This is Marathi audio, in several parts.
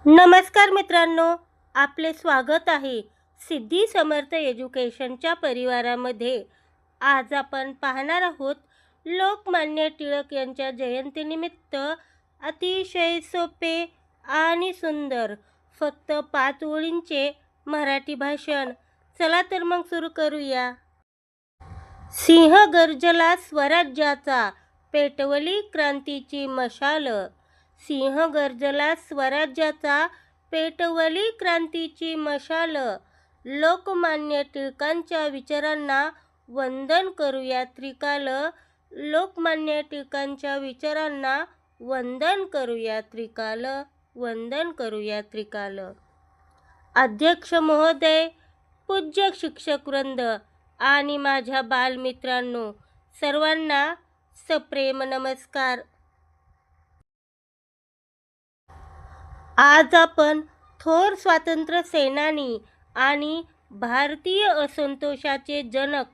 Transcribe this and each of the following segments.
नमस्कार मित्रांनो, आपले स्वागत आहे सिद्धी समर्थ एज्युकेशनच्या परिवारामध्ये. आज आपण पाहणार आहोत लोकमान्य टिळक यांच्या जयंतीनिमित्त अतिशय सोपे आणि सुंदर फक्त 5 ओळींचे मराठी भाषण. चला तर मग सुरू करूया. सिंह गर्जला स्वराज्याचा, पेटवली क्रांतीची मशाल. सिंह गर्जला स्वराज्याचा, पेटवली क्रांतीची मशाल. लोकमान्य टिळकांच्या विचारांना वंदन करूया त्रिकाल. लोकमान्य टिळकांच्या विचारांना वंदन करूया त्रिकाल. वंदन करूया त्रिकाल. अध्यक्ष महोदय, पूज्य शिक्षकवृंद आणि माझ्या बालमित्रांनो, सर्वांना सप्रेम नमस्कार. आज आपण थोर स्वातंत्र्य सेनानी आणि भारतीय असंतोषाचे जनक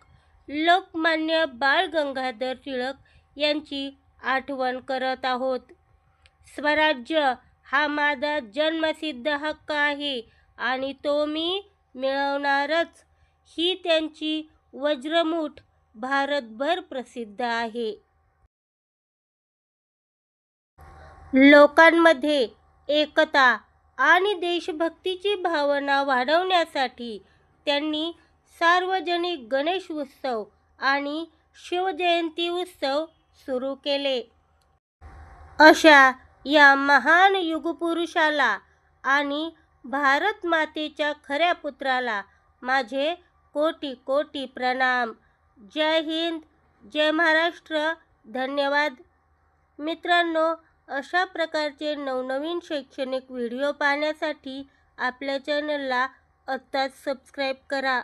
लोकमान्य बाळ गंगाधर टिळक यांची आठवण करत आहोत. स्वराज्य हा माझा जन्मसिद्ध हक्क आहे आणि तो मी मिळवणारच, ही त्यांची वज्रमूठ भारतभर प्रसिद्ध आहे. लोकांमध्ये एकता आणि देशभक्तीची भावना वाढवण्यासाठी त्यांनी सार्वजनिक गणेश उत्सव आणि शिवजयंती उत्सव सुरू केले. अशा या महान युगपुरुषाला आणि भारत मातेच्या खऱ्या पुत्राला माझे कोटी कोटी प्रणाम. जय हिंद, जय महाराष्ट्र. धन्यवाद. मित्रांनो, अशा प्रकारचे नवनवीन शैक्षणिक व्हिडिओ पाहण्यासाठी आपल्या चॅनलला आत्ताच सबस्क्राईब करा.